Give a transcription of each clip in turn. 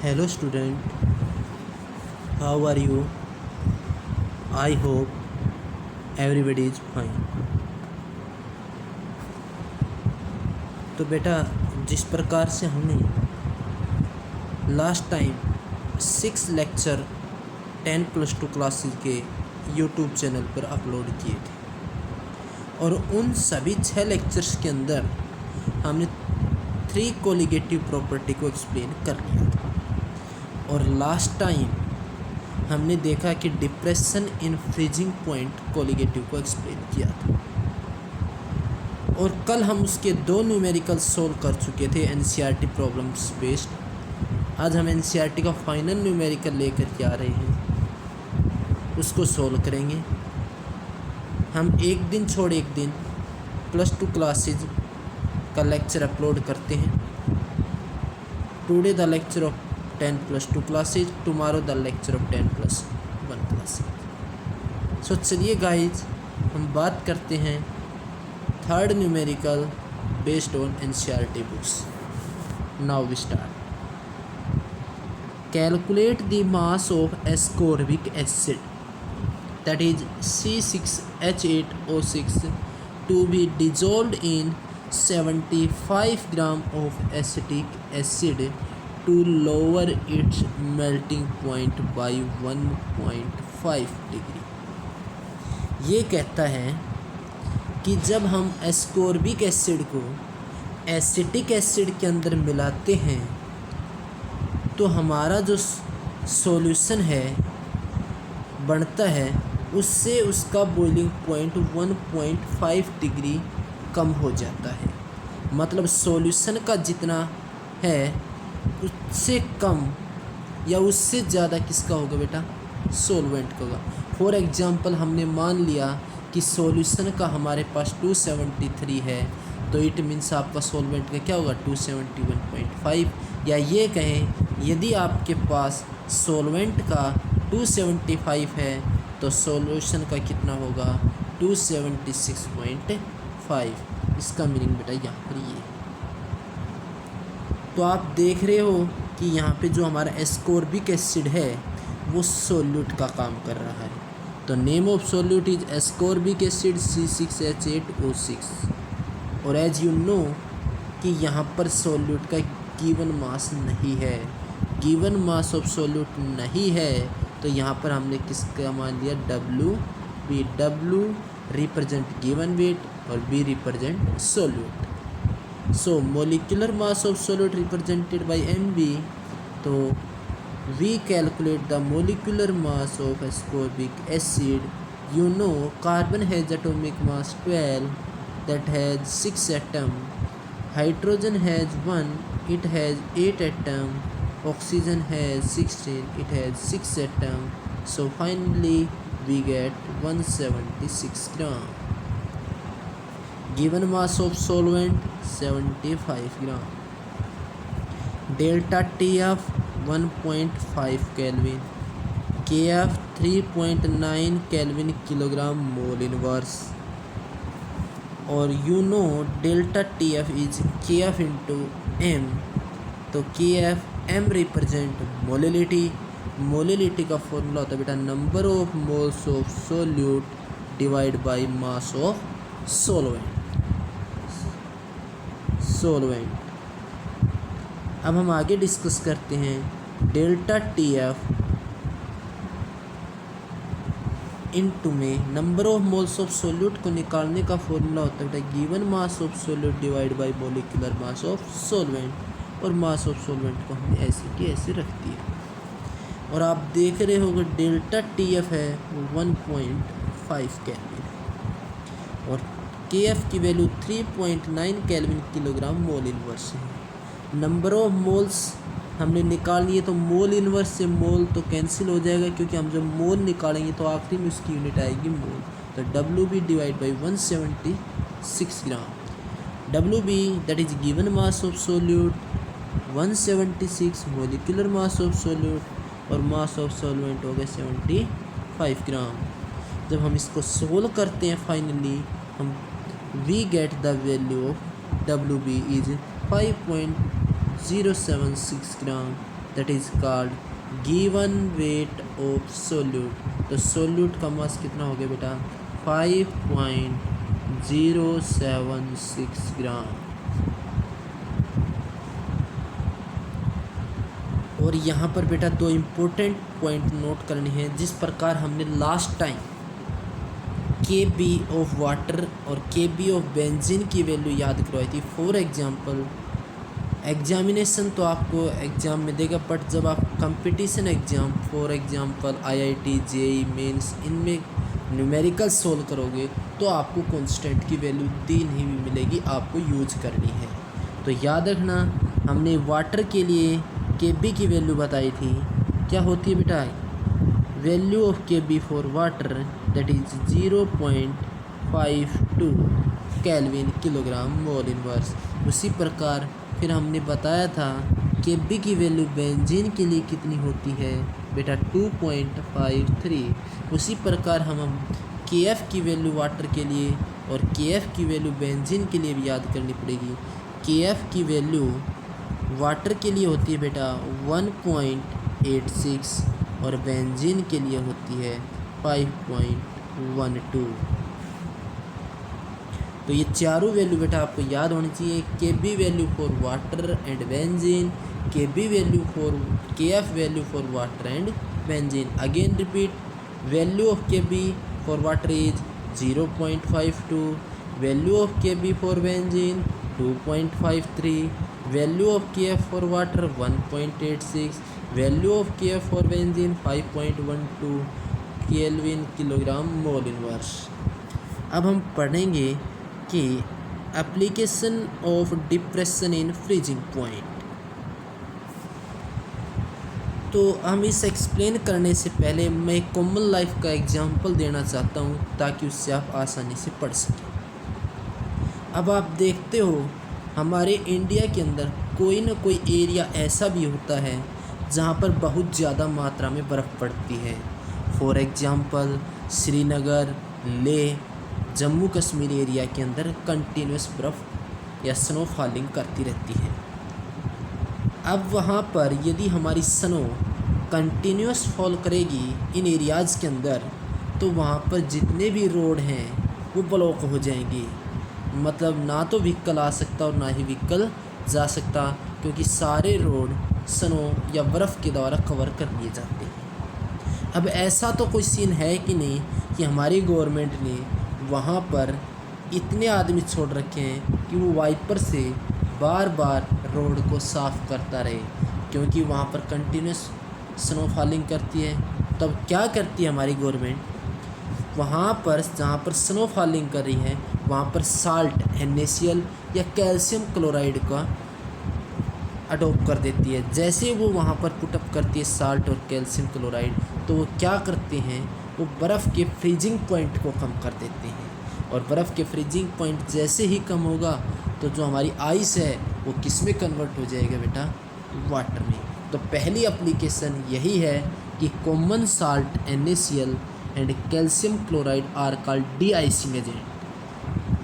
Hello student, how are you? I hope everybody is fine. तो बेटा जिस प्रकार से हमने लास्ट टाइम 6 लेक्चर 10+2 क्लासेस के यूट्यूब चैनल पर अपलोड किए थे और उन सभी 6 लेक्चर्स के अंदर हमने 3 कोलिगेटिव प्रॉपर्टी को एक्सप्लेन कर लिया था। और लास्ट टाइम हमने देखा कि depression in freezing point colligative को एक्सप्लेन किया था और कल हम उसके 2 न्यूमेरिकल सोल्व कर चुके थे एनसीईआरटी प्रॉब्लम्स बेस्ड। आज हम एनसीईआरटी का फाइनल न्यूमेरिकल लेकर के आ रहे हैं, उसको सोल्व करेंगे। हम एक दिन छोड़ एक दिन +2 क्लासेज का लेक्चर अपलोड करते हैं। Today the lecture of 10+2 classes, tomorrow the lecture of 10+1 classes. So चलिए गाइज हम बात करते हैं third numerical based on NCERT books. Now we start. Calculate the mass of ascorbic acid that is C6H8O6 to be dissolved in 75 gram of acetic acid to lower its melting point by 1.5 degree. ये कहता है कि जब हम ascorbic acid को acetic acid के अंदर मिलाते हैं तो हमारा जो सॉल्यूशन है बनता है उससे उसका बॉइलिंग पॉइंट 1.5 डिग्री कम हो जाता है। मतलब सॉल्यूशन का जितना है उससे कम या उससे ज़्यादा किसका होगा बेटा? सॉल्वेंट का होगा। फॉर एग्जांपल हमने मान लिया कि सॉल्यूशन का हमारे पास 273 है तो इट मीन्स आपका सॉल्वेंट का क्या होगा? 271.5। या ये कहें यदि आपके पास सॉल्वेंट का 275 है तो सॉल्यूशन का कितना होगा? 276.5। इसका मीनिंग बेटा यहाँ पर ये। तो आप देख रहे हो कि यहाँ पे जो हमारा एस्कोर्बिक एसिड है वो सोल्यूट का काम कर रहा है। तो name of solute is ascorbic acid C6H8O6। और एज यू नो कि यहाँ पर सोल्यूट का गिवन मास नहीं है, गिवन मास ऑफ सोल्यूट नहीं है, तो यहाँ पर हमने किसका मान लिया? W रिप्रेजेंट गिवन वेट और B represent solute. So molecular mass of solute represented by Mb। तो we calculate the molecular mass of ascorbic acid. You know carbon has atomic mass 12 that has 6 atoms, hydrogen has 1, it has 8 atoms, oxygen has 16, it has 6 atoms. So finally we get 176 gram. Given mass of solvent 75 gram. Delta TF 1.5 Kelvin, KF 3.9 Kelvin kilogram mole inverse। और you know delta TF is KF into M। तो KF M represent molality. Molality का formula होता है बेटा number of moles of solute divide by mass of solvent. अब हम आगे discuss करते हैं डेल्टा TF इनटू में number of moles of solute को निकालने का फॉर्मूला होता है given mass of solute divide by molecular mass of solvent. और मास ऑफ सोलवेंट को हमने ऐसे की ऐसे रख दिया। और आप देख रहे होंगे डेल्टा TF है 1.5 केल्विन और KF की value 3.9 kelvin kilogram mole inverse है। नंबर ऑफ मोल्स हमने निकाल लिए तो मोल इनवर्स से मोल तो कैंसिल हो जाएगा क्योंकि हम जब मोल निकालेंगे तो आखिरी में उसकी यूनिट आएगी मोल। तो WB divide by 176 gram. WB that is given mass of solute 176, molecular mass of solute और मास ऑफ सॉल्वेंट हो गया 75 ग्राम। जब हम इसको सोल्व करते हैं फाइनली हम we get the value of WB is 5.076 gram that is called given weight of solute. तो सोल्यूट का मास कितना हो गया बेटा 5.076 ग्राम। और यहाँ पर बेटा दो इम्पोर्टेंट पॉइंट नोट करने हैं। जिस प्रकार हमने लास्ट टाइम के बी ऑफ वाटर और के बी ऑफ बेंजीन की वैल्यू याद करवाई थी। फॉर एग्जांपल एग्जामिनेशन तो आपको एग्ज़ाम में देगा, बट जब आप competition exam for example IIT JEE mains इनमें न्यूमेरिकल सोल्व करोगे तो आपको कांस्टेंट की वैल्यू 3 ही मिलेगी, आपको यूज करनी है। तो याद रखना हमने वाटर के लिए के बी की वैल्यू बताई थी, क्या होती है बेटा value of K B for water that is 0.52 kelvin kilogram mole inverse. उसी प्रकार फिर हमने बताया था के बी की वैल्यू बेंजीन के लिए कितनी होती है बेटा 2.53। उसी प्रकार हम के एफ़ की वैल्यू वाटर के लिए और के एफ़ की वैल्यू बेंजीन के लिए भी याद करनी पड़ेगी। के एफ़ की वैल्यू वाटर के लिए होती है बेटा 1.86 और बेंजीन के लिए होती है 5.12। तो ये चारों वैल्यू बेटा आपको याद होनी चाहिए। K B value for water and benzene, K B value for K F value for water and benzene. Again repeat, value of K B for water is 0.52, value of K B for benzene 2.53, value of K F for water 1.86, value of K F for benzene 5.12 kelvin kilogram mole inverse. अब हम पढ़ेंगे कि application of depression in freezing point. तो हम इस explain करने से पहले मैं कॉमन लाइफ का एग्जांपल देना चाहता हूँ ताकि उससे आप आसानी से पढ़ सकें। अब आप देखते हो हमारे इंडिया के अंदर कोई ना कोई एरिया ऐसा भी होता है जहाँ पर बहुत ज़्यादा मात्रा में बर्फ़ पड़ती है। For example Srinagar, Leh, Jammu Kashmir area के अंदर कंटिन्यूस बर्फ़ या स्नो फॉलिंग करती रहती है। अब वहाँ पर यदि हमारी स्नो कंटिन्यूस फॉल करेगी इन एरियाज़ के अंदर तो वहाँ पर जितने भी रोड हैं वो ब्लॉक हो जाएंगे। मतलब ना तो व्हीकल आ सकता और ना ही व्हीकल जा सकता, क्योंकि सारे रोड स्नो या बर्फ़ के द्वारा कवर कर लिए जाते हैं। अब ऐसा तो कोई सीन है कि नहीं कि हमारी गवर्नमेंट ने वहाँ पर इतने आदमी छोड़ रखे हैं कि वो वाइपर से बार बार रोड को साफ़ करता रहे, क्योंकि वहाँ पर कंटिन्यूस स्नो फॉलिंग करती है। तब क्या करती है हमारी गवर्नमेंट, वहाँ पर जहाँ पर स्नो फॉलिंग कर रही है वहाँ पर साल्ट NaCl या कैल्शियम क्लोराइड का अडोप्ट कर देती है। जैसे वो वहाँ पर पुटअप करती है साल्ट और कैल्शियम क्लोराइड, तो वो क्या करते हैं, वो बर्फ़ के फ्रीजिंग पॉइंट को कम कर देते हैं। और बर्फ़ के फ्रीजिंग पॉइंट जैसे ही कम होगा तो जो हमारी आइस है वो किस में कन्वर्ट हो जाएगा बेटा, वाटर में। तो पहली एप्लीकेशन यही है कि common salt NaCl and calcium chloride are called de-icing agent.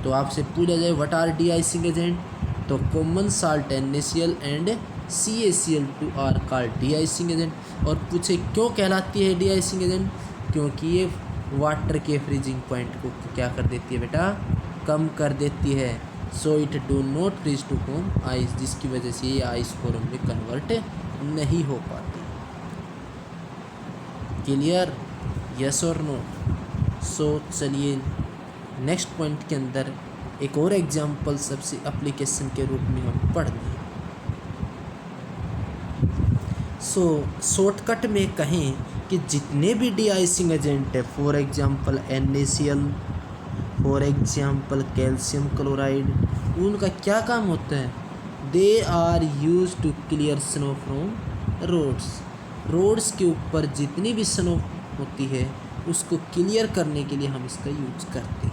तो आपसे पूछा जाए व्हाट आर डी-आइसिंग एजेंट, तो common salt NaCl and CaCl2 are called de-icing agent. और पूछे क्यों कहलाती है डी-आइसिंग एजेंट, क्योंकि ये वाटर के फ्रीजिंग पॉइंट को क्या कर देती है बेटा, कम कर देती है। So it do not reach to form ice, जिसकी वजह से ये आइस फॉर्म में कन्वर्ट नहीं हो पाती। क्लियर, यस और नो। सो चलिए नेक्स्ट पॉइंट के अंदर एक और एग्जांपल सबसे एप्लीकेशन के रूप में हम पढ़ लें। सो शॉर्टकट में कहें कि जितने भी डी-आइसिंग एजेंट है, for example NaCl, for example calcium chloride, उनका क्या काम होता है, they are use to clear snow from roads. Roads के ऊपर जितनी भी स्नो होती है उसको क्लियर करने के लिए हम इसका यूज करते हैं।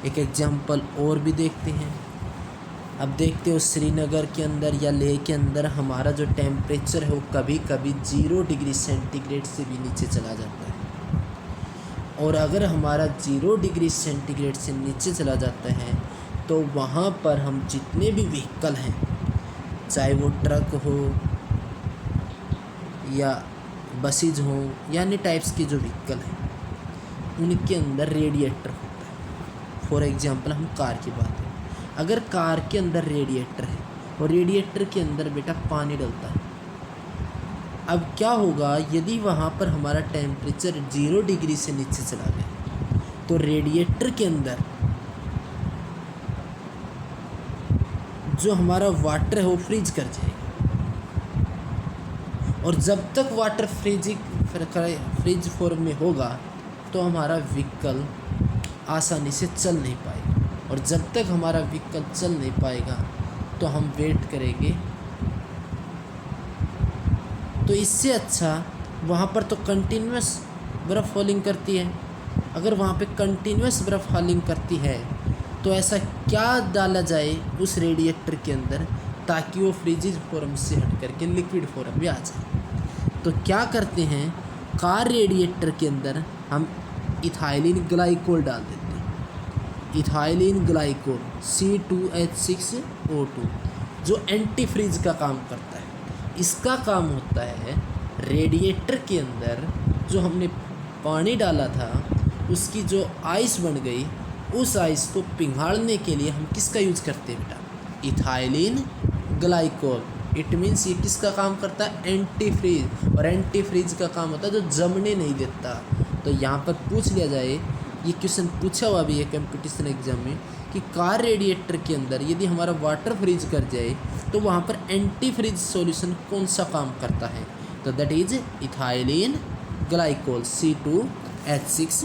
एक एग्जांपल और भी देखते हैं। अब देखते हो श्रीनगर के अंदर या लेह के अंदर हमारा जो टेम्परेचर है वो कभी कभी 0 डिग्री सेंटीग्रेड से भी नीचे चला जाता है। और अगर हमारा 0 डिग्री सेंटीग्रेड से नीचे चला जाता है तो वहाँ पर हम जितने भी व्हीकल हैं चाहे वो ट्रक हो या बसेज हो या अन्य टाइप्स के जो व्हीकल हैं उनके अंदर रेडिएटर होता है। फॉर एग्जांपल हम कार की बात करें, अगर कार के अंदर रेडिएटर है और रेडिएटर के अंदर बेटा पानी डलता है, अब क्या होगा यदि वहाँ पर हमारा टेम्परेचर 0 डिग्री से नीचे चला गया तो रेडिएटर के अंदर जो हमारा वाटर है वो फ्रीज कर जाएगा, और जब तक वाटर फ्रीज फॉर्म में होगा तो हमारा व्हीकल आसानी से चल नहीं पाएगा, और जब तक हमारा व्हीकल चल नहीं पाएगा तो हम वेट करेंगे। तो इससे अच्छा वहाँ पर तो कंटिन्यूस बर्फ़ फॉलिंग करती है, अगर वहाँ पे कंटिन्यूस बर्फ़ फॉलिंग करती है तो ऐसा क्या डाला जाए उस रेडिएटर के अंदर ताकि वो फ्रीजिज फॉर्म से हट करके लिक्विड फॉर्म में आ जाए। तो क्या करते हैं, कार रेडिएटर के अंदर हम इथाइलिन ग्लाइकोल डाल देते हैं। इथाइलिन ग्लाइकोल C2H6O2 जो एंटी फ्रीज का काम करता है। इसका काम होता है रेडिएटर के अंदर जो हमने पानी डाला था उसकी जो आइस बन गई, उस आइस को पिघाड़ने के लिए हम किसका यूज़ करते हैं बेटा, इथाइलिन ग्लाइकोल। इट मीन्स ये किसका काम करता है, एंटी फ्रीज, और एंटी फ्रीज का काम होता है जो जमने नहीं देता। तो यहाँ पर पूछ लिया जाए, ये क्वेश्चन पूछा हुआ भी है कंपटीशन एग्जाम में कि कार रेडिएटर के अंदर यदि हमारा वाटर फ्रीज कर जाए तो वहाँ पर एंटी फ्रीज सॉल्यूशन कौन सा काम करता है, तो that is ethylene glycol C2H6O2।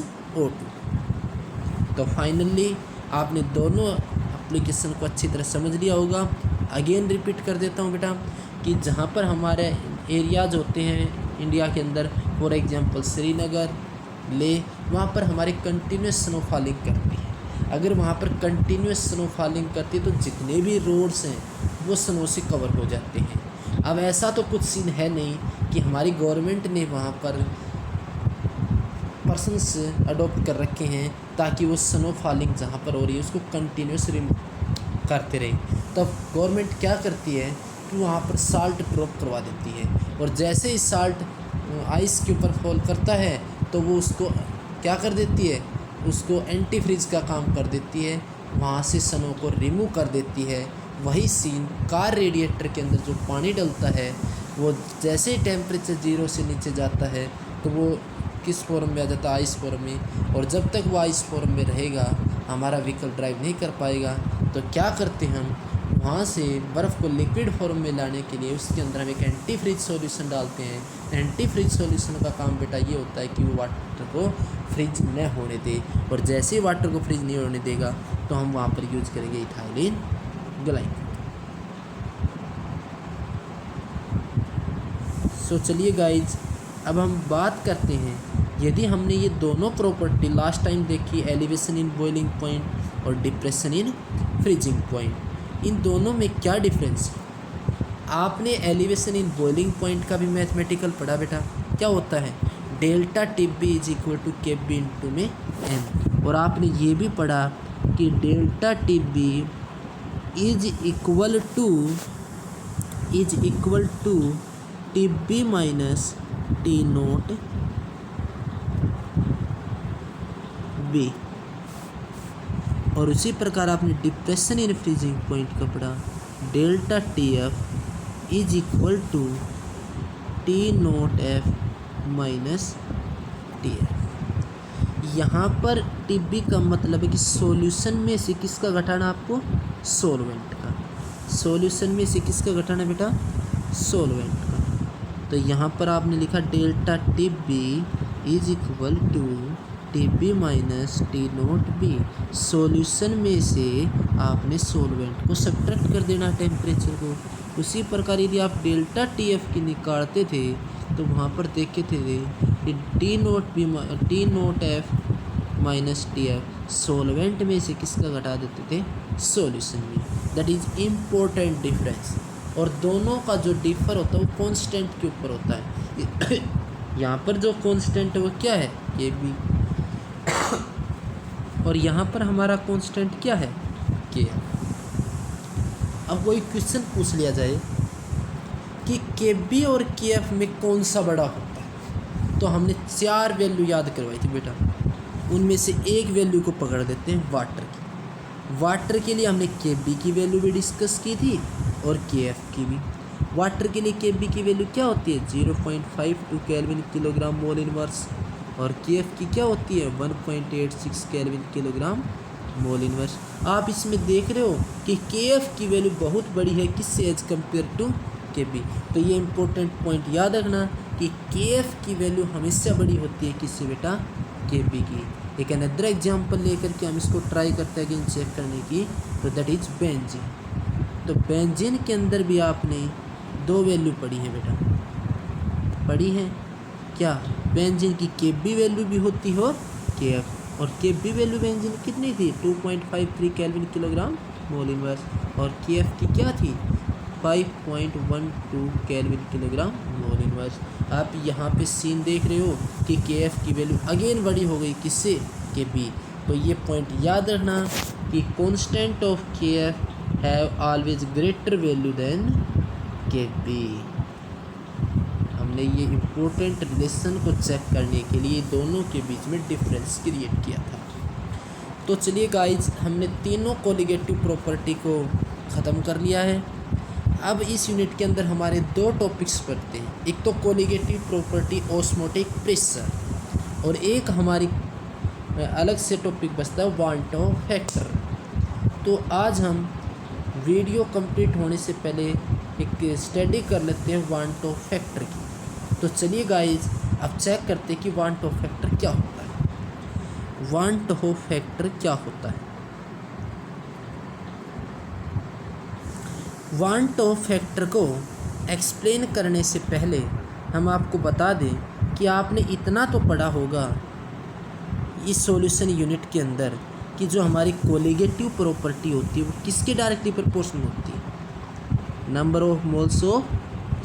तो फाइनली आपने दोनों एप्लीकेशन को अच्छी तरह समझ लिया होगा। अगेन रिपीट कर देता हूँ बेटा कि जहाँ पर हमारे एरियाज़ होते हैं इंडिया के अंदर, फॉर एग्जांपल श्रीनगर, लेह, वहाँ पर हमारी कंटिन्यूस स्नोफॉलिंग करती है। अगर वहाँ पर कंटिन्यूस स्नोफॉलिंग करती है तो जितने भी रोड्स हैं वो स्नो से कवर हो जाते हैं। अब ऐसा तो कुछ सीन है नहीं कि हमारी गवर्नमेंट ने वहाँ पर पर्सनस अडोप्ट कर रखे हैं ताकि वो स्नो फॉलिंग जहाँ पर हो रही है उसको कंटिन्यूस करते रहे। तब गवर्नमेंट क्या करती है कि वहाँ पर साल्ट ड्रॉप करवा देती है, और जैसे ही साल्ट आइस के ऊपर फॉल करता है तो वो उसको क्या कर देती है, उसको एंटी फ्रीज का काम कर देती है, वहाँ से स्नो को रिमूव कर देती है। वही सीन कार रेडिएटर के अंदर जो पानी डलता है वो जैसे ही टेम्परेचर 0 से नीचे जाता है तो वो किस फॉर्म में आ जाता है, आइस फॉर्म में, और जब तक वो आइस फॉर्म में रहेगा हमारा व्हीकल ड्राइव नहीं कर पाएगा। तो क्या करते हैं हम, वहाँ से बर्फ़ को लिक्विड फॉर्म में लाने के लिए उसके अंदर हम एक एंटी फ्रीज सॉल्यूशन डालते हैं। एंटी फ्रीज सॉल्यूशन का काम बेटा ये होता है कि वो वाटर को फ्रीज न होने दे, और जैसे ही वाटर को फ्रीज नहीं होने देगा तो हम वहाँ पर यूज करेंगे इथाइलिन ग्लाइकोल। सो चलिए गाइज, अब हम बात करते हैं, यदि हमने ये दोनों प्रॉपर्टी लास्ट टाइम देखी, एलिवेशन इन बॉइलिंग पॉइंट और डिप्रेशन इन फ्रीजिंग पॉइंट, इन दोनों में क्या डिफरेंस है। आपने एलिवेशन इन बॉइलिंग पॉइंट का भी मैथमेटिकल पढ़ा बेटा, क्या होता है, delta TB is equal to KB into में एम, और आपने ये भी पढ़ा कि delta TB is equal to TB minus T naught B, और उसी प्रकार आपने डिप्रेशन इन फ्रीजिंग पॉइंट का पढ़ा, delta T F is equal to T naught F minus T F. यहाँ पर टी बी का मतलब है कि सॉल्यूशन में से किसका घटाना, आपको सॉल्वेंट का, सॉल्यूशन में से किसका घटाना बेटा, सॉल्वेंट का। तो यहाँ पर आपने लिखा delta T B is equal to T B minus T naught B, solution में से आपने सॉल्वेंट को सब्ट्रैक्ट कर देना टेम्परेचर को। उसी प्रकार यदि आप डेल्टा टी एफ की निकालते थे तो वहाँ पर देखे थे कि T naught F minus T F solvent में से किसका घटा देते थे, सॉल्यूशन में। दैट इज इम्पोर्टेंट डिफरेंस, और दोनों का जो डिफर होता है वो कांस्टेंट के ऊपर होता है। यहाँ पर जो कांस्टेंट है वो क्या है, के बी, और यहाँ पर हमारा कांस्टेंट क्या है, के। अब वही क्वेश्चन पूछ लिया जाए कि Kb और Kf में कौन सा बड़ा होता है, तो हमने 4 वैल्यू याद करवाई थी बेटा। उनमें से एक वैल्यू को पकड़ देते हैं वाटर की। वाटर के लिए हमने Kb की वैल्यू भी डिस्कस की थी और Kf की भी। वाटर के लिए Kb की वैल्यू क्या होती है 0.52 केल्विन किलोग्राम मोल इनवर्स, और Kf की क्या होती है 1.86 केल्विन किलोग्राम मोल इनवर्स। आप इसमें देख रहे हो कि Kf की वैल्यू बहुत बड़ी है किससे एज कम्पेयर टू Kb। तो ये इंपॉर्टेंट पॉइंट याद रखना कि Kf की वैल्यू हमेशा बड़ी होती है किससे बेटा Kb की। एक अनदर एग्जाम्पल लेकर के हम इसको ट्राई करते हैं अगेन चेक करने की, तो दैट इज बेंजीन। तो बेंजीन के अंदर भी आपने 2 वैल्यू पढ़ी है बेटा, पढ़ी है क्या, बेंजीन की Kb वैल्यू भी होती है और Kf, और Kb वैल्यू बेंजीन कितनी थी 2.53 केल्विन किलोग्राम मोल इनवर्स, और Kf की क्या थी 5.12 केल्विन किलोग्राम मोल इनवर्स। आप यहाँ पे सीन देख रहे हो कि Kf की वैल्यू अगेन बड़ी हो गई किससे Kb। तो ये पॉइंट याद रखना कि constant of Kf have always greater value than Kb। हमने ये इम्पोर्टेंट रिलेशन को चेक करने के लिए दोनों के बीच में डिफरेंस क्रिएट किया था। तो चलिए गाइज, हमने तीनों कोलिगेटिव प्रॉपर्टी को ख़त्म कर लिया है। अब इस यूनिट के अंदर हमारे 2 टॉपिक्स पढ़ते हैं, एक तो कोलिगेटिव प्रॉपर्टी ऑस्मोटिक प्रेशर, और एक हमारी अलग से टॉपिक बचता है वांट ऑफ फैक्टर। तो आज हम वीडियो कंप्लीट होने से पहले एक स्टडी कर लेते हैं वांट ऑफ फैक्टर की। तो चलिए गाइज, अब चेक करते हैं कि वांट ऑफ फैक्टर क्या होता है। वांट ऑफ फैक्टर क्या होता है? वांट ऑफ फैक्टर को एक्सप्लेन करने से पहले हम आपको बता दें कि आपने इतना तो पढ़ा होगा इस सॉल्यूशन यूनिट के अंदर कि जो हमारी कोलिगेटिव प्रॉपर्टी होती है वो किसके डायरेक्टली प्रोपोर्शनल होती है, number of moles of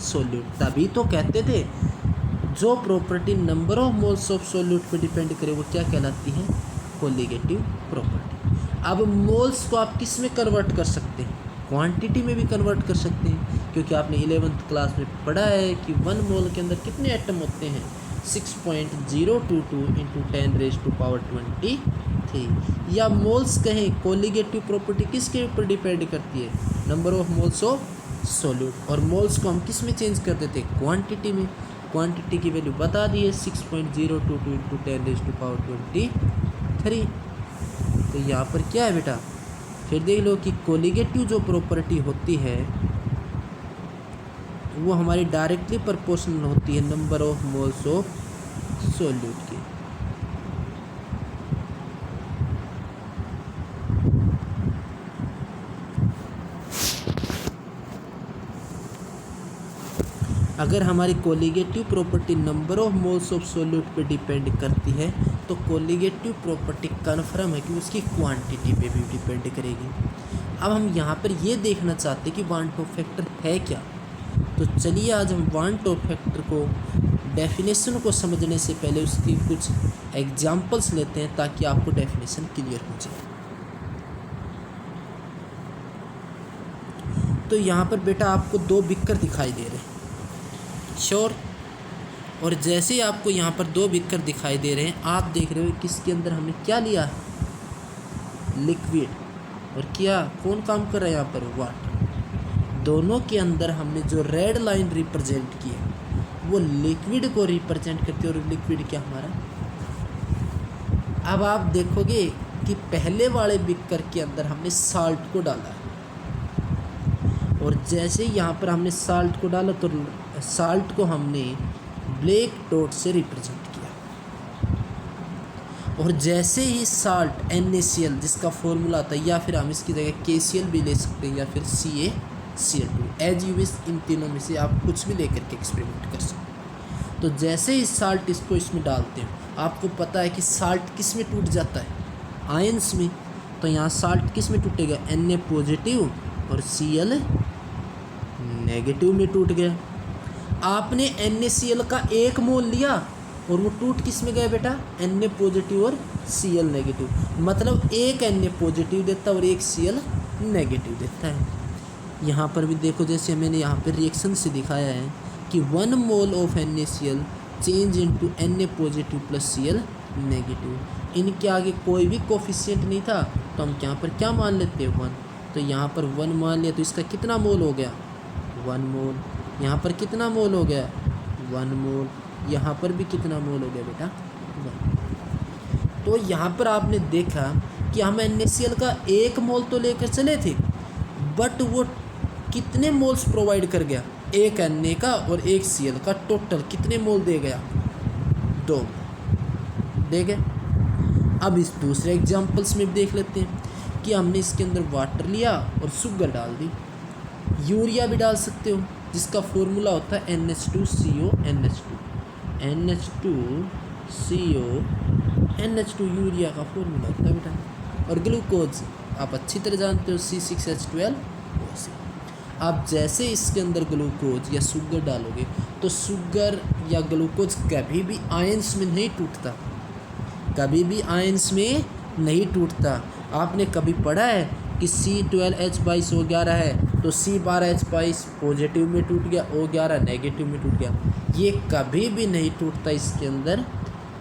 solute. तभी तो कहते थे जो property number of moles of solute पे डिपेंड करे वो क्या कहलाती है, कोलिगेटिव प्रॉपर्टी। अब मोल्स को आप किस में कन्वर्ट कर सकते हैं, क्वांटिटी में भी कन्वर्ट कर सकते हैं, क्योंकि आपने 11th क्लास में पढ़ा है कि 1 मोल के अंदर कितने एटम होते हैं 6.022 इंटू 10⁻23। या मोल्स कहें, कोलिगेटिव प्रॉपर्टी किसके ऊपर डिपेंड करती है, number of moles of solute, और मोल्स को हम किस में चेंज कर देते हैं, क्वांटिटी में। क्वांटिटी की वैल्यू बता दी है 6.022 इंटू 10⁻23। तो यहाँ पर क्या है बेटा, फिर देख लो कि कोलिगेटिव जो प्रॉपर्टी होती है वो हमारी डायरेक्टली प्रोपोर्शनल होती है number of moles of solute की। अगर हमारी colligative property number of moles of solute पे डिपेंड करती है तो कोलिगेटिव प्रॉपर्टी कन्फर्म है कि उसकी क्वांटिटी पे भी डिपेंड करेगी। अब हम यहाँ पर ये देखना चाहते हैं कि वांट ऑफ फैक्टर है क्या। तो चलिए आज हम वांट ऑफ फैक्टर को डेफिनेशन को समझने से पहले उसकी कुछ एग्जांपल्स लेते हैं ताकि आपको डेफिनेशन क्लियर हो जाए। तो यहाँ पर बेटा आपको 2 बिकर दिखाई दे रहे हैं, श्योर। और जैसे ही आपको यहाँ पर 2 बिकर दिखाई दे रहे हैं, आप देख रहे हो किसके अंदर हमने क्या लिया, लिक्विड, और क्या कौन काम कर रहा है यहाँ पर, वाटर। दोनों के अंदर हमने जो रेड लाइन रिप्रेजेंट की है वो लिक्विड को रिप्रेजेंट करती है, और लिक्विड क्या हमारा। अब आप देखोगे कि पहले वाले बिकर के अंदर हमने साल्ट को डाला है, और जैसे ही यहाँ पर हमने साल्ट को डाला तो साल्ट को हमने ब्लैक डॉट से रिप्रेजेंट किया, और जैसे ही साल्ट NaCl जिसका फॉर्मूला आता है, या फिर हम इसकी जगह KCl भी ले सकते हैं या फिर CaCl2, एज यू विश, इन तीनों में से आप कुछ भी लेकर के एक्सपेरिमेंट कर सकते हैं। तो जैसे ही साल्ट इसको इसमें डालते हैं, आपको पता है कि साल्ट किस में टूट जाता है, आयंस में। तो यहाँ साल्ट किस में टूटेगा, Na पॉजिटिव और Cl नेगेटिव में टूट गया। आपने NaCl का 1 मोल लिया और वो टूट किस में गया बेटा, Na पॉजिटिव और Cl नेगेटिव। मतलब एक Na पॉजिटिव देता है और एक Cl नेगेटिव देता है। यहाँ पर भी देखो, जैसे मैंने यहाँ पर रिएक्शन से दिखाया है कि 1 mole of NaCl change into Na positive plus Cl negative. इनके आगे कोई भी कोफिशिएंट नहीं था, तो हम यहाँ पर क्या मान लेते हैं 1। तो यहाँ पर 1 मान लिया, तो इसका कितना मोल हो गया 1 मोल। यहाँ पर कितना मोल हो गया 1 मोल। यहाँ पर भी कितना मोल हो गया बेटा 1। तो यहाँ पर आपने देखा कि हम NaCl का 1 मोल तो लेकर चले थे, बट वो कितने मोल्स प्रोवाइड कर गया, एक Na का और एक Cl का, टोटल कितने मोल दे गया 2 दे गए। अब इस दूसरे एग्जाम्पल्स में देख लेते हैं कि हमने इसके अंदर वाटर लिया और शुगर डाल दी। यूरिया भी डाल सकते हो, जिसका फॉर्मूला होता है NH2CO NH2 NH2CO NH2 urea का फॉर्मूला होता है बेटा। और ग्लूकोज आप अच्छी तरह जानते हो C6H12। आप जैसे इसके अंदर ग्लूकोज या शुगर डालोगे, तो शुगर या ग्लूकोज कभी भी आयंस में नहीं टूटता, कभी भी आयंस में नहीं टूटता। आपने कभी पढ़ा है कि C12H22 O11 है तो C12H22 पॉजिटिव में टूट गया, O11 नेगेटिव में टूट गया, ये कभी भी नहीं टूटता इसके अंदर।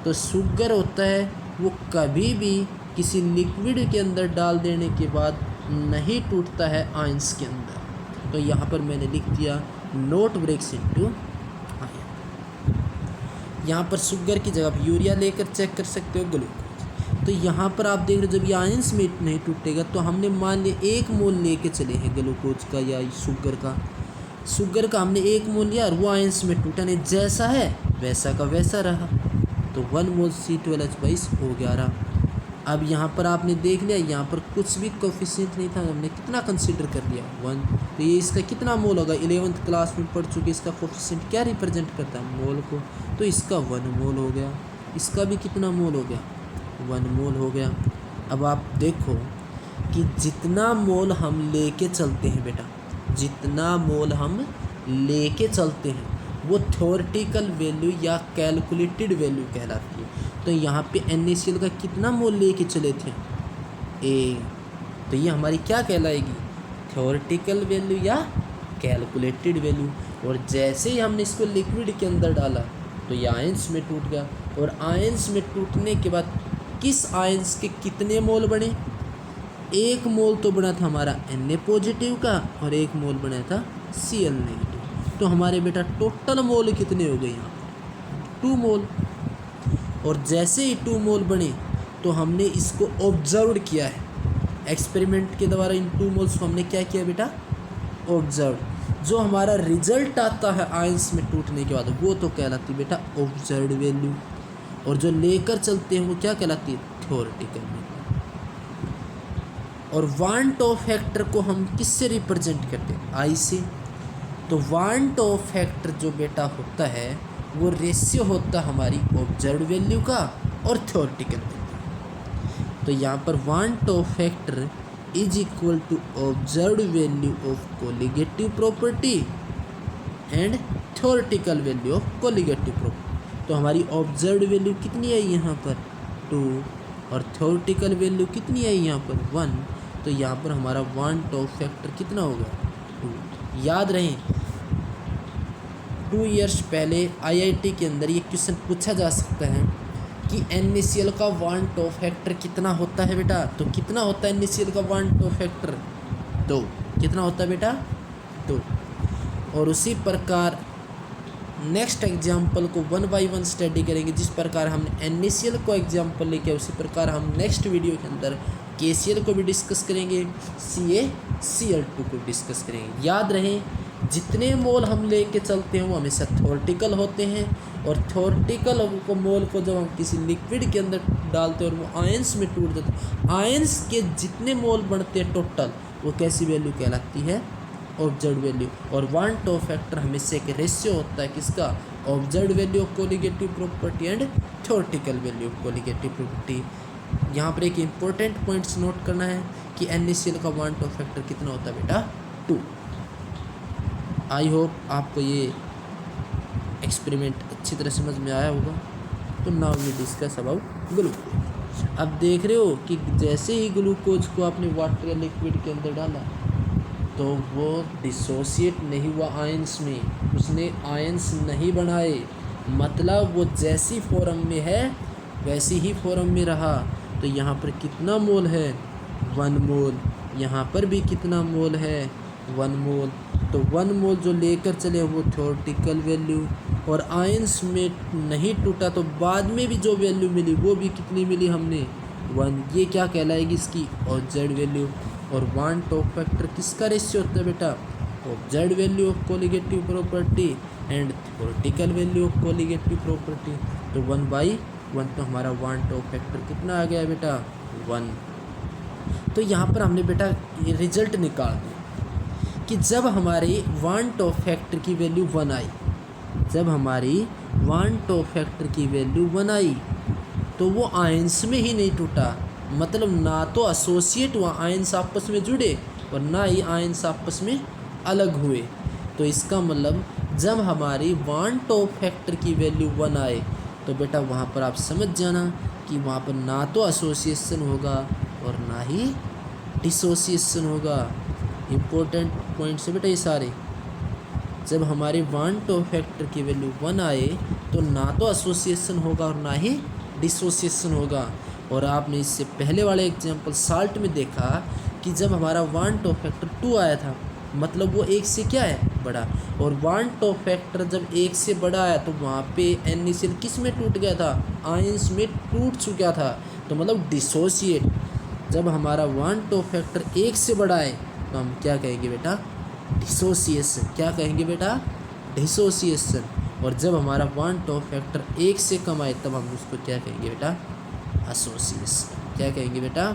तो शुगर होता है वो कभी भी किसी लिक्विड के अंदर डाल देने के बाद नहीं टूटता है आयंस के अंदर। तो यहाँ पर मैंने लिख दिया नोट ब्रेक्स इनटू आयन। यहाँ पर शुगर की जगह आप यूरिया लेकर चेक कर सकते हो ग्लूकोज। तो यहाँ पर आप देख रहे हो जब ये आयंस में नहीं टूटेगा, तो हमने मान लिया 1 मोल लेके चले हैं ग्लूकोज का या शुगर का। शुगर का हमने 1 मोल लिया और वो आयंस में टूटा नहीं, जैसा है वैसा का वैसा रहा। तो 1 मोल C12H22 O11। अब यहाँ पर आपने देख लिया, यहाँ पर कुछ भी कोफिशिएंट नहीं था, हमने कितना कंसीडर कर लिया 1। तो ये इसका कितना मोल होगा, 11th क्लास में पढ़ चुके, इसका कोफिशिएंट क्या रिप्रेजेंट करता है मोल को। तो इसका 1 मोल हो गया, इसका भी कितना मोल हो गया 1 मोल हो गया। अब आप देखो कि जितना मोल हम लेके चलते हैं बेटा, जितना मोल हम लेके चलते हैं वो थ्योरेटिकल वैल्यू या कैलकुलेटेड वैल्यू कहलाती है। तो यहाँ पे NaCl का कितना मोल लेके चले थे 1, तो ये हमारी क्या कहलाएगी थ्योरेटिकल वैल्यू या कैलकुलेटेड वैल्यू। और जैसे ही हमने इसको लिक्विड के अंदर डाला तो ये आयंस में टूट गया, और आयंस में टूटने के बाद किस आयंस के कितने मोल बने, 1 मोल तो बना था हमारा Na पॉजिटिव का और 1 मोल बना था Cl नेगेटिव। तो हमारे बेटा टोटल मोल कितने हो गए यहाँ 2 मोल। और जैसे ही 2 मोल बने तो हमने इसको ऑब्जर्व किया है एक्सपेरिमेंट के द्वारा। इन 2 मोल्स को हमने क्या किया बेटा ऑब्जर्व। जो हमारा रिजल्ट आता है आयंस में टूटने के बाद वो तो कहलाती है बेटा ऑब्जर्व्ड वैल्यू, और जो लेकर चलते हैं वो क्या कहलाती है थ्योरेटिकल वैल्यू। और वांट ऑफ फैक्टर को हम किससे रिप्रेजेंट करते हैं आई से। तो वांट ऑफ फैक्टर जो बेटा होता है वो रेशियो होता है हमारी ऑब्जर्व्ड वैल्यू का और थ्योरेटिकल वैल्यू। तो यहाँ पर van't Hoff factor is equal to observed value of colligative property and theoretical value of colligative property. तो हमारी ऑब्जर्व्ड वैल्यू कितनी आई यहाँ पर 2 और थ्योरेटिकल वैल्यू कितनी आई यहाँ पर 1। तो यहाँ पर हमारा वांट ऑफ फैक्टर कितना होगा 2। याद रहे 2 इयर्स पहले IIT के अंदर ये क्वेश्चन पूछा जा सकता है कि NaCl का वांट ऑफ फैक्टर कितना होता है बेटा। तो कितना होता है NaCl का वांट ऑफ फैक्टर 2। कितना होता है बेटा 2। और उसी प्रकार नेक्स्ट एग्जाम्पल को 1 बाय 1 स्टडी करेंगे। जिस प्रकार हमने NaCl को एग्जाम्पल लेके उसी प्रकार हम नेक्स्ट वीडियो के अंदर KCl को भी डिस्कस करेंगे, CaCl2 को डिस्कस करेंगे। याद रहे जितने मोल हम लेके चलते हैं वो हमेशा थ्योरेटिकल होते हैं, और थ्योरेटिकल को मोल को जब हम किसी लिक्विड के अंदर डालते हैं और वो आयंस में टूट जाते हैं, आयंस के जितने मोल बनते हैं टोटल वो कैसी वैल्यू कहलाती है ऑब्जर्व्ड वैल्यू। और वांट ऑफ फैक्टर हमेशा एक रेशियो होता है किसका observed value of colligative property and theoretical value of colligative property. यहाँ पर एक इम्पोर्टेंट पॉइंट्स नोट करना है कि NaCl का वांट ऑफ फैक्टर कितना होता है बेटा 2। आई होप आपको ये एक्सपेरिमेंट अच्छी तरह समझ में आया होगा। तो now we discuss about glucose. अब देख रहे हो कि जैसे ही ग्लूकोज को आपने वाटर या लिक्विड के अंदर डाला तो वो डिसोसिएट नहीं हुआ आयंस में, उसने आयंस नहीं बनाए, मतलब वो जैसी फॉर्म में है वैसी ही फॉर्म में रहा। तो यहाँ पर कितना मोल है, 1 मोल। यहाँ पर भी कितना मोल है, 1 मोल। तो 1 मोल जो लेकर चले वो थ्योरेटिकल वैल्यू, और आयंस में नहीं टूटा तो बाद में भी जो वैल्यू मिली वो भी कितनी मिली हमने, 1। ये क्या कहलाएगी, इसकी ऑब्जर्व्ड वैल्यू। और वन टॉप फैक्टर किसका रेशियो होता है बेटा, observed value of colligative property and theoretical value of colligative property. तो 1/1, तो हमारा वन टॉप फैक्टर कितना आ गया बेटा, 1। तो यहाँ पर हमने बेटा ये रिजल्ट निकाल दिया कि जब हमारी वन टॉप फैक्टर की वैल्यू 1 आई, जब हमारी वन टॉप फैक्टर की वैल्यू 1 आई तो वो आयंस में ही नहीं टूटा, मतलब ना तो एसोसिएट हुआ, आयंस आपस में जुड़े, और ना ही आयंस आपस में अलग हुए। तो इसका मतलब जब हमारी वन टॉप फैक्टर की वैल्यू 1 आए तो बेटा वहाँ पर आप समझ जाना कि वहाँ पर ना तो एसोसिएशन होगा और ना ही डिसोसिएशन होगा। इम्पोर्टेंट पॉइंट्स है बेटा ये सारे। जब हमारे वन टॉप फैक्टर की वैल्यू 1 आए तो ना तो एसोसिएशन होगा और ना ही डिसोसिएशन होगा। और आपने इससे पहले वाले एग्जांपल साल्ट में देखा कि जब हमारा वन टॉप फैक्टर 2 आया था, मतलब वो 1 से क्या है, बड़ा। और वन टॉप फैक्टर जब 1 से बड़ा आया तो वहाँ पे NaCl किस में टूट गया था, आयंस में टूट चुका था, तो मतलब डिसोसिएट। जब हमारा वन टॉप फैक्टर 1 से बड़ा है तो हम क्या कहेंगे बेटा, डिसोसिएशन। क्या कहेंगे बेटा, डिसोसिएशन। और जब हमारा वन टॉप फैक्टर 1 से कम आए तब हम उसको क्या कहेंगे बेटा, एसोसिएशन। क्या कहेंगे बेटा,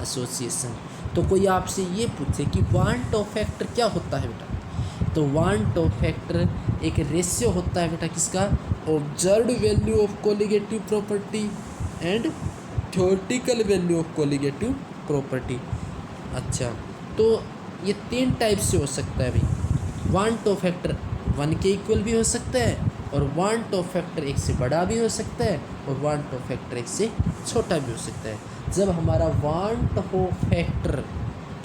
एसोसिएशन। तो कोई आपसे ये पूछे कि वन टॉप फैक्टर क्या होता है बेटा, तो वन टॉप फैक्टर एक रेशियो होता है बेटा किसका, observed value of colligative property and theoretical value of colligative property. अच्छा, तो ये 3 टाइप से हो सकता है भाई। वन टॉप फैक्टर 1 के इक्वल भी हो सकता है, और वन टॉप फैक्टर 1 से बड़ा भी हो सकता है, और वन टॉप फैक्टर 1 से छोटा भी हो सकता है। जब हमारा वन टॉप फैक्टर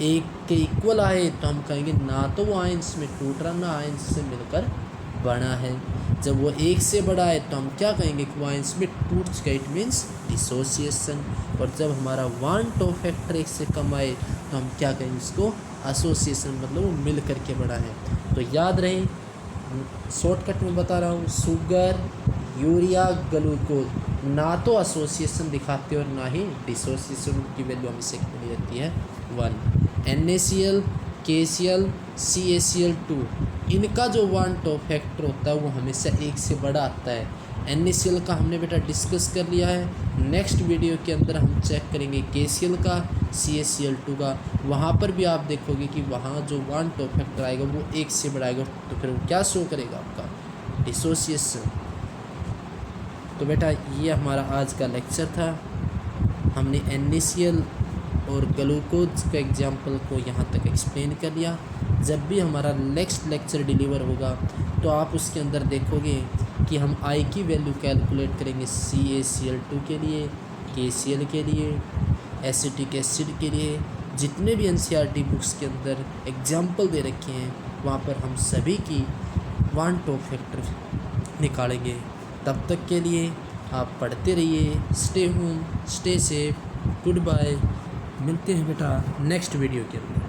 1 के इक्वल आए तो हम कहेंगे ना तो वो आयंस में टूट रहा ना आयंस से मिलकर बना है। जब वो 1 से बड़ा है तो हम क्या कहेंगे कि वो आयंस में टूट चुका, इट मीन्स डिसोसिएशन। और जब हमारा वन टॉप फैक्टर 1 से कम आए तो हम क्या कहेंगे, इसको एसोसिएशन, मतलब वो मिल करके बड़ा है। तो याद रहे, शॉर्टकट में बता रहा हूँ, शुगर, यूरिया, ग्लूकोज ना तो एसोसिएशन दिखाते और ना ही डिसोसिएशन की वैल्यू हमेशा कितनी रहती है, 1। NaCl, KCl, CaCl2 इनका जो वन टॉप फैक्टर होता है वो हमेशा 1 से बड़ा आता है। NaCl का हमने बेटा डिस्कस कर लिया है। नेक्स्ट वीडियो के अंदर हम चेक करेंगे KCl का, CaCl2 का। वहाँ पर भी आप देखोगे कि वहाँ जो वन टॉप फैक्टर आएगा वो 1 से बड़ा आएगा, तो फिर वो क्या शो करेगा, आपका डिसोसिएशन। तो बेटा ये हमारा आज का लेक्चर था। हमने NaCl और ग्लूकोज का एग्जाम्पल को यहाँ तक एक्सप्लेन कर लिया। जब भी हमारा नेक्स्ट लेक्चर डिलीवर होगा तो आप उसके अंदर देखोगे कि हम I की वैल्यू कैलकुलेट करेंगे CaCl2 के लिए, KCl के लिए, एसिटिक एसिड के लिए। जितने भी NCERT बुक्स के अंदर एग्जाम्पल दे रखे हैं वहाँ पर हम सभी की वन टॉप फैक्टर निकालेंगे। तब तक के लिए आप पढ़ते रहिए। Stay home, stay safe, goodbye. मिलते हैं बेटा नेक्स्ट वीडियो के अंदर।